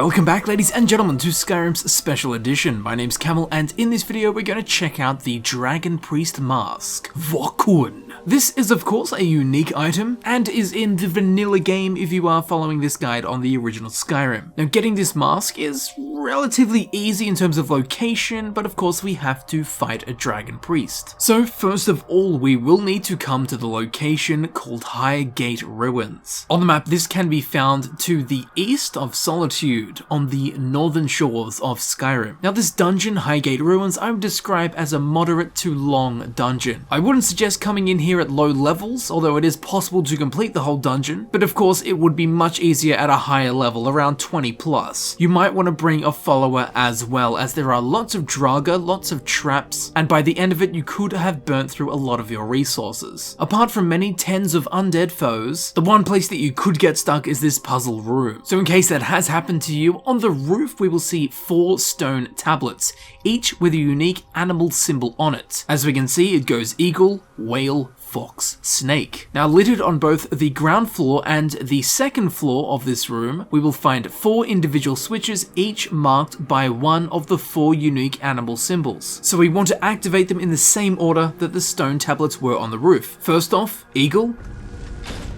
Welcome back, ladies and gentlemen, to Skyrim's Special Edition. My name's Camel, and in this video we're going to check out the Dragon Priest Mask, Vokun. This is of course a unique item, and is in the vanilla game if you are following this guide on the original Skyrim. Now getting this mask is relatively easy in terms of location, but of course we have to fight a Dragon Priest. So first of all, we will need to come to the location called Highgate Ruins. On the map, this can be found to the east of Solitude, on the northern shores of Skyrim. Now this dungeon, Highgate Ruins, I would describe as a moderate to long dungeon. I wouldn't suggest coming in here at low levels, although it is possible to complete the whole dungeon, but of course it would be much easier at a higher level, around 20 plus. You might want to bring a follower as well, as there are lots of Draga, lots of traps, and by the end of it you could have burnt through a lot of your resources. Apart from many tens of undead foes, the one place that you could get stuck is this puzzle room. So in case that has happened to you, on the roof we will see 4 stone tablets, each with a unique animal symbol on it. As we can see, it goes eagle, whale, fox, snake. Now littered on both the ground floor and the second floor of this room, we will find 4 individual switches, each marked by one of the 4 unique animal symbols. So we want to activate them in the same order that the stone tablets were on the roof. First off, eagle.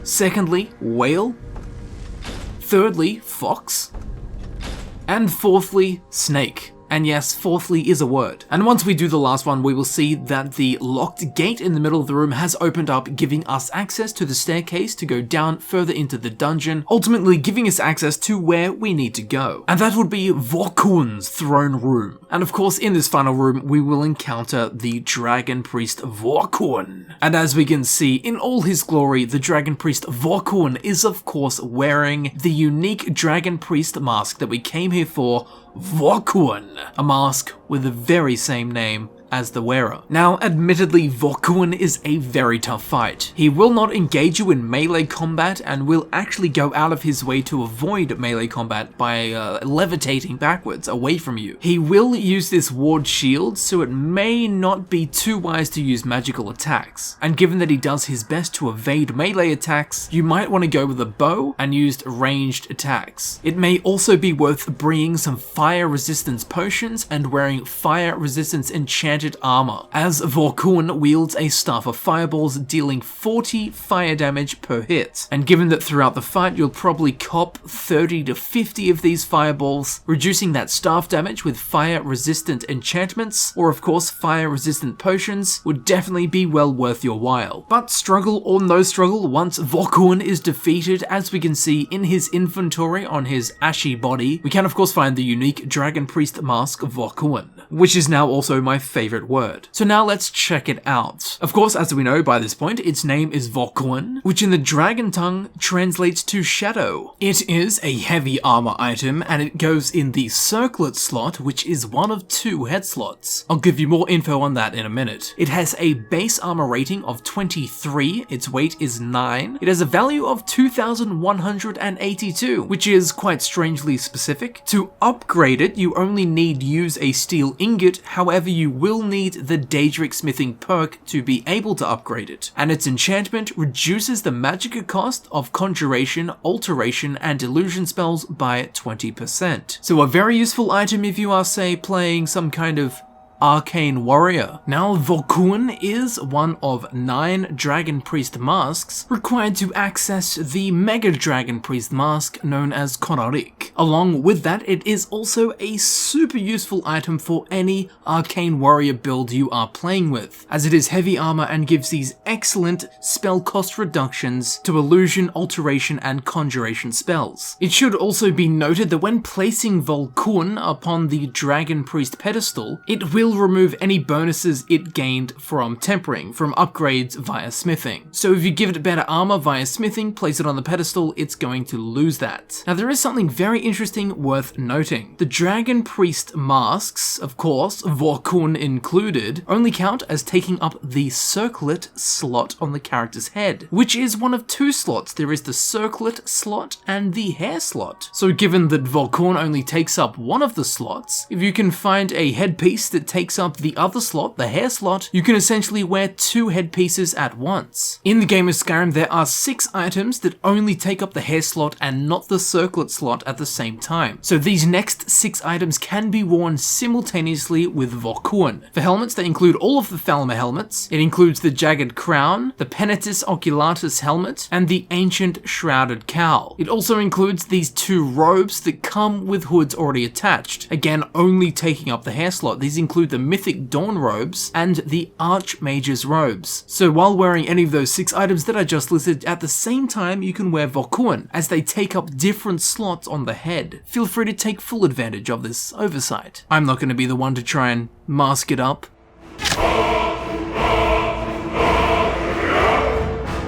Secondly, whale. Thirdly, fox. And fourthly, snake. And yes, fourthly is a word. And once we do the last one, we will see that the locked gate in the middle of the room has opened up, giving us access to the staircase to go down further into the dungeon, ultimately giving us access to where we need to go. And that would be Vokun's throne room. And of course, in this final room, we will encounter the Dragon Priest Vokun. And as we can see, in all his glory, the Dragon Priest Vokun is of course wearing the unique Dragon Priest mask that we came here for, Vokun, a mask with the very same name as the wearer. Now, admittedly, Vokun is a very tough fight. He will not engage you in melee combat and will actually go out of his way to avoid melee combat by levitating backwards away from you. He will use this ward shield, so it may not be too wise to use magical attacks. And given that he does his best to evade melee attacks, you might want to go with a bow and use ranged attacks. It may also be worth bringing some fire resistance potions and wearing fire resistance enchanted armor, as Vokun wields a staff of fireballs dealing 40 fire damage per hit. And given that throughout the fight you'll probably cop 30 to 50 of these fireballs, reducing that staff damage with fire resistant enchantments, or of course fire resistant potions, would definitely be well worth your while. But struggle or no struggle, once Vokun is defeated, as we can see in his inventory on his ashy body, we can of course find the unique Dragon Priest mask Vokun, which is now also my favorite word. So now let's check it out. Of course, as we know by this point, its name is Vokun, which in the dragon tongue translates to shadow. It is a heavy armor item, and it goes in the circlet slot, which is one of 2 head slots. I'll give you more info on that in a minute. It has a base armor rating of 23, its weight is 9. It has a value of 2,182, which is quite strangely specific. To upgrade it, you only need use a steel ingot, however you will need the Daedric smithing perk to be able to upgrade it, and its enchantment reduces the magicka cost of conjuration, alteration, and illusion spells by 20%. So a very useful item if you are, say, playing some kind of Arcane Warrior. Now, Vokun is one of 9 Dragon Priest masks required to access the Mega Dragon Priest mask known as Konorik. Along with that, it is also a super useful item for any Arcane Warrior build you are playing with, as it is heavy armor and gives these excellent spell cost reductions to illusion, alteration, and conjuration spells. It should also be noted that when placing Vokun upon the Dragon Priest pedestal, it will remove any bonuses it gained from tempering, from upgrades via smithing. So if you give it better armor via smithing, place it on the pedestal, it's going to lose that. Now there is something very interesting worth noting. The Dragon Priest masks, of course, Vokun included, only count as taking up the circlet slot on the character's head, which is one of 2 slots. There is the circlet slot and the hair slot. So given that Vokun only takes up one of the slots, if you can find a headpiece that takes takes up the other slot, the hair slot, you can essentially wear 2 headpieces at once. In the game of Skyrim, there are 6 items that only take up the hair slot and not the circlet slot at the same time. So these next 6 items can be worn simultaneously with Vokun. For helmets, they include all of the Thalma helmets. It includes the Jagged Crown, the Penitus Oculatus helmet, and the Ancient Shrouded Cowl. It also includes these 2 robes that come with hoods already attached, again only taking up the hair slot. These include the Mythic Dawn robes and the Archmage's robes. So while wearing any of those 6 items that I just listed, at the same time you can wear Vokun, as they take up different slots on the head. Feel free to take full advantage of this oversight. I'm not going to be the one to try and mask it up.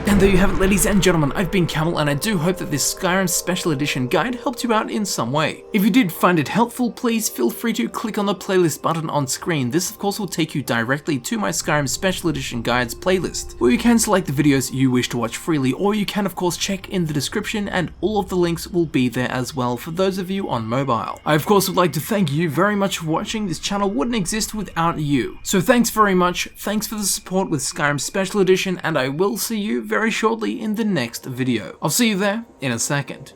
And there you have it, ladies and gentlemen, I've been Camel, and I do hope that this Skyrim Special Edition guide helped you out in some way. If you did find it helpful, please feel free to click on the playlist button on screen. This of course will take you directly to my Skyrim Special Edition guides playlist, where you can select the videos you wish to watch freely, or you can of course check in the description and all of the links will be there as well for those of you on mobile. I of course would like to thank you very much for watching. This channel wouldn't exist without you. So thanks very much, thanks for the support with Skyrim Special Edition, and I will see you very shortly in the next video. I'll see you there in a second.